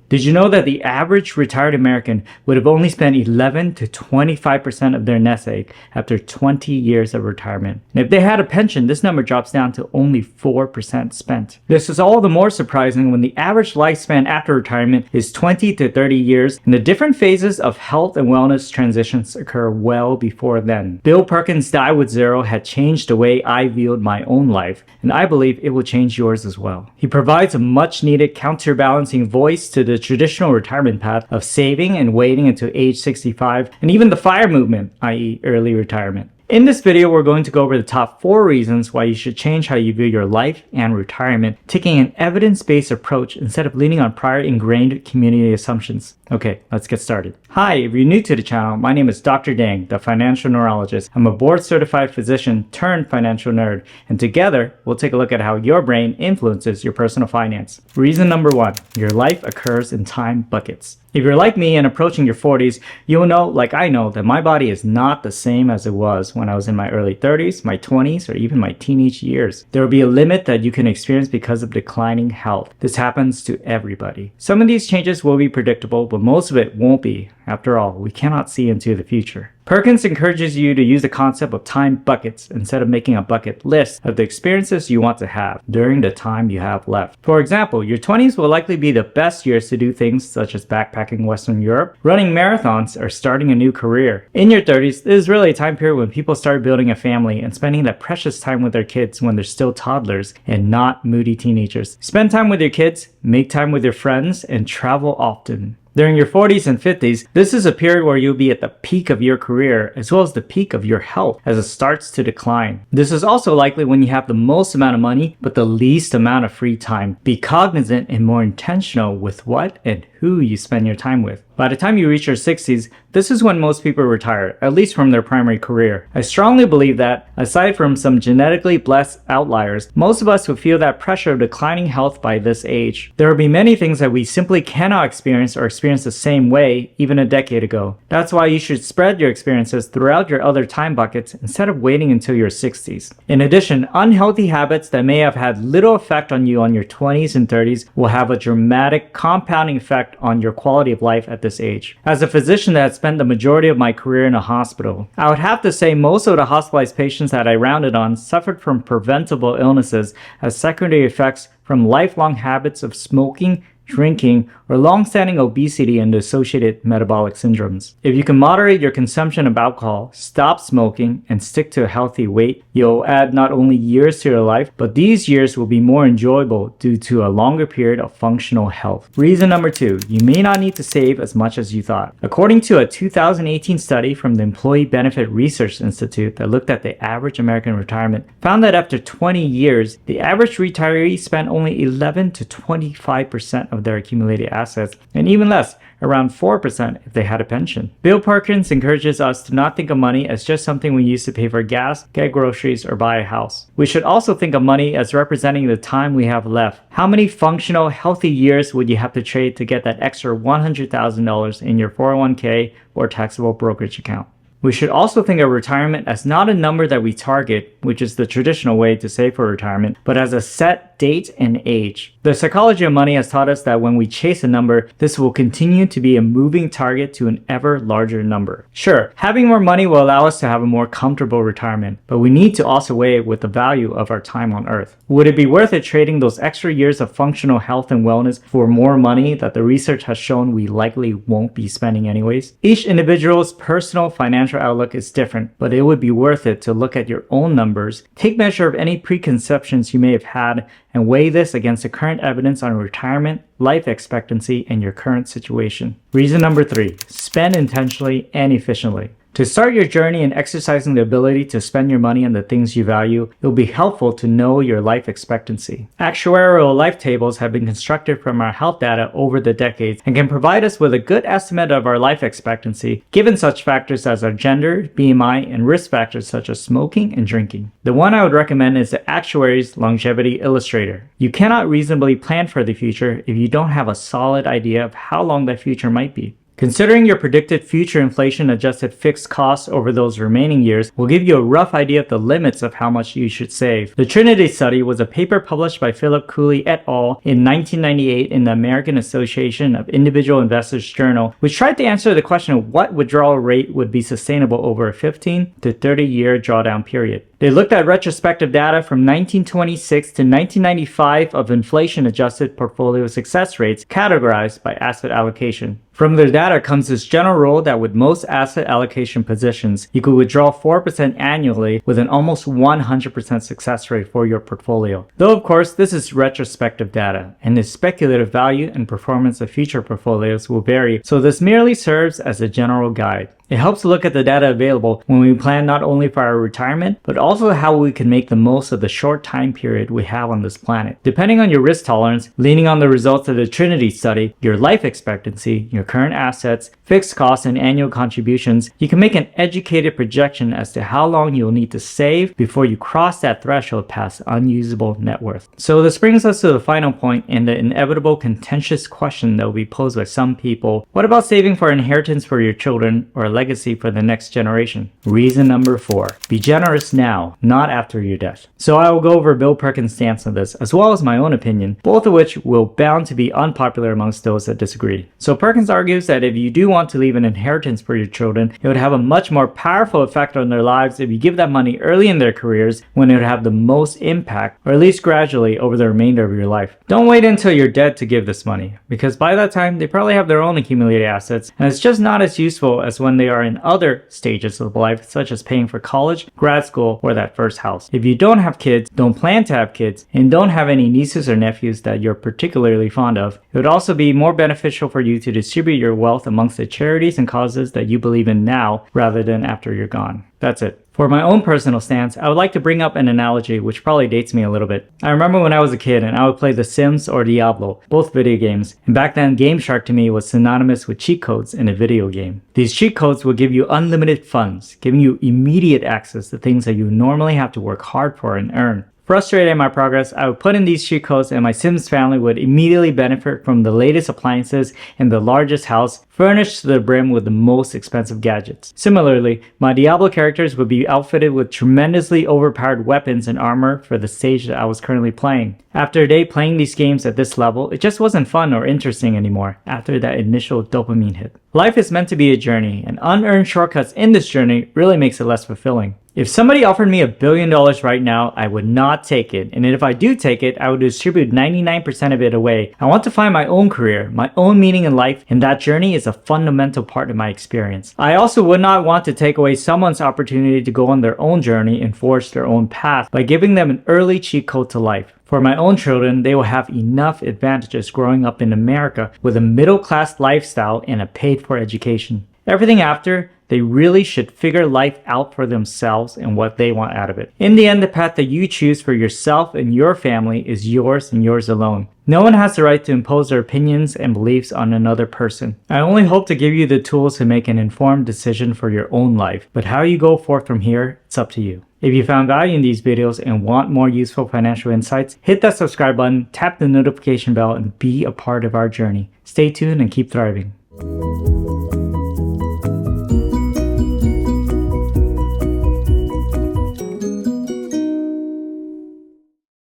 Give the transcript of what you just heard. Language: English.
Did you know that the average retired American would have only spent 11 to 25% of their nest egg after 20 years of retirement? And if they had a pension, this number drops down to only 4% spent. This is all the more surprising when the average lifespan after retirement is 20 to 30 years, and the different phases of health and wellness transitions occur well before then. Bill Perkins' Die with Zero had changed the way I viewed my own life, and I believe it will change yours as well. He provides a much needed counterbalancing voice to the traditional retirement path of saving and waiting until age 65, and even the FIRE movement, i.e. early retirement. In this video, we're going to go over the top 4 reasons why you should change how you view your life and retirement, taking an evidence-based approach instead of leaning on prior ingrained community assumptions. Okay, let's get started. Hi, if you're new to the channel, my name is Dr. Dang, the financial neurologist. I'm a board-certified physician turned financial nerd, and together, we'll take a look at how your brain influences your personal finance. Reason number 1, your life occurs in time buckets. If you're like me and approaching your 40s, you will know, like I know, that my body is not the same as it was when I was in my early 30s, my 20s, or even my teenage years. There will be a limit that you can experience because of declining health. This happens to everybody. Some of these changes will be predictable, but most of it won't be. After all, we cannot see into the future. Perkins encourages you to use the concept of time buckets instead of making a bucket list of the experiences you want to have during the time you have left. For example, your 20s will likely be the best years to do things such as backpacking Western Europe, running marathons, or starting a new career. In your 30s, this is really a time period when people start building a family and spending that precious time with their kids when they're still toddlers and not moody teenagers. Spend time with your kids, make time with your friends, and travel often. During your 40s and 50s, this is a period where you'll be at the peak of your career as well as the peak of your health as it starts to decline. This is also likely when you have the most amount of money but the least amount of free time. Be cognizant and more intentional with what and who you spend your time with. By the time you reach your 60s, this is when most people retire, at least from their primary career. I strongly believe that, aside from some genetically blessed outliers, most of us will feel that pressure of declining health by this age. There will be many things that we simply cannot experience or experience the same way even a decade ago. That's why you should spread your experiences throughout your other time buckets instead of waiting until your 60s. In addition, unhealthy habits that may have had little effect on you on your 20s and 30s will have a dramatic compounding effect on your quality of life at this age. As a physician that had spent the majority of my career in a hospital, I would have to say most of the hospitalized patients that I rounded on suffered from preventable illnesses as secondary effects from lifelong habits of smoking, drinking, or long-standing obesity and associated metabolic syndromes. If you can moderate your consumption of alcohol, stop smoking, and stick to a healthy weight, you'll add not only years to your life, but these years will be more enjoyable due to a longer period of functional health. Reason number 2, you may not need to save as much as you thought. According to a 2018 study from the Employee Benefit Research Institute that looked at the average American retirement, found that after 20 years, the average retiree spent only 11 to 25% of their accumulated assets, and even less, around 4% if they had a pension. Bill Perkins encourages us to not think of money as just something we use to pay for gas, get groceries, or buy a house. We should also think of money as representing the time we have left. How many functional, healthy years would you have to trade to get that extra $100,000 in your 401k or taxable brokerage account? We should also think of retirement as not a number that we target, which is the traditional way to save for retirement, but as a set date and age. The psychology of money has taught us that when we chase a number, this will continue to be a moving target to an ever larger number. Sure, having more money will allow us to have a more comfortable retirement, but we need to also weigh it with the value of our time on earth. Would it be worth it trading those extra years of functional health and wellness for more money that the research has shown we likely won't be spending anyways? Each individual's personal financial outlook is different, but it would be worth it to look at your own numbers, take measure of any preconceptions you may have had, and weigh this against the current evidence on retirement, life expectancy, and your current situation. Reason number 3, spend intentionally and efficiently. To start your journey in exercising the ability to spend your money on the things you value, it will be helpful to know your life expectancy. Actuarial life tables have been constructed from our health data over the decades and can provide us with a good estimate of our life expectancy, given such factors as our gender, BMI, and risk factors such as smoking and drinking. The one I would recommend is the Actuary's Longevity Illustrator. You cannot reasonably plan for the future if you don't have a solid idea of how long that future might be. Considering your predicted future inflation-adjusted fixed costs over those remaining years will give you a rough idea of the limits of how much you should save. The Trinity study was a paper published by Philip Cooley et al. In 1998 in the American Association of Individual Investors Journal, which tried to answer the question of what withdrawal rate would be sustainable over a 15 to 30-year drawdown period. They looked at retrospective data from 1926 to 1995 of inflation-adjusted portfolio success rates categorized by asset allocation. From their data comes this general rule that with most asset allocation positions, you could withdraw 4% annually with an almost 100% success rate for your portfolio. Though of course, this is retrospective data, and the speculative value and performance of future portfolios will vary, so this merely serves as a general guide. It helps to look at the data available when we plan not only for our retirement, but also how we can make the most of the short time period we have on this planet. Depending on your risk tolerance, leaning on the results of the Trinity study, your life expectancy, your current assets, fixed costs, and annual contributions, you can make an educated projection as to how long you'll need to save before you cross that threshold past unusable net worth. So this brings us to the final point and the inevitable contentious question that will be posed by some people. What about saving for inheritance for your children or a legacy for the next generation? Reason number 4. Be generous now, not after your death. So I will go over Bill Perkins' stance on this, as well as my own opinion, both of which will bound to be unpopular amongst those that disagree. So Perkins argues that if you do want to leave an inheritance for your children, it would have a much more powerful effect on their lives if you give that money early in their careers when it would have the most impact, or at least gradually over the remainder of your life. Don't wait until you're dead to give this money, because by that time they probably have their own accumulated assets, and it's just not as useful as when they are in other stages of life, such as paying for college, grad school, or that first house. If you don't have kids, don't plan to have kids, and don't have any nieces or nephews that you're particularly fond of, it would also be more beneficial for you to distribute your wealth amongst the charities and causes that you believe in now rather than after you're gone. That's it. For my own personal stance, I would like to bring up an analogy which probably dates me a little bit. I remember when I was a kid and I would play The Sims or Diablo, both video games, and back then Game Shark to me was synonymous with cheat codes in a video game. These cheat codes would give you unlimited funds, giving you immediate access to things that you normally have to work hard for and earn. Frustrated in my progress, I would put in these cheat codes and my Sims family would immediately benefit from the latest appliances and the largest house, furnished to the brim with the most expensive gadgets. Similarly, my Diablo characters would be outfitted with tremendously overpowered weapons and armor for the stage that I was currently playing. After a day playing these games at this level, it just wasn't fun or interesting anymore after that initial dopamine hit. Life is meant to be a journey, and unearned shortcuts in this journey really makes it less fulfilling. If somebody offered me $1 billion right now, I would not take it. And if I do take it, I would distribute 99% of it away. I want to find my own career, my own meaning in life, and that journey is a fundamental part of my experience. I also would not want to take away someone's opportunity to go on their own journey and forge their own path by giving them an early cheat code to life. For my own children, they will have enough advantages growing up in America with a middle-class lifestyle and a paid-for education. Everything after, they really should figure life out for themselves and what they want out of it. In the end, the path that you choose for yourself and your family is yours and yours alone. No one has the right to impose their opinions and beliefs on another person. I only hope to give you the tools to make an informed decision for your own life, but how you go forth from here, it's up to you. If you found value in these videos and want more useful financial insights, hit that subscribe button, tap the notification bell, and be a part of our journey. Stay tuned and keep thriving.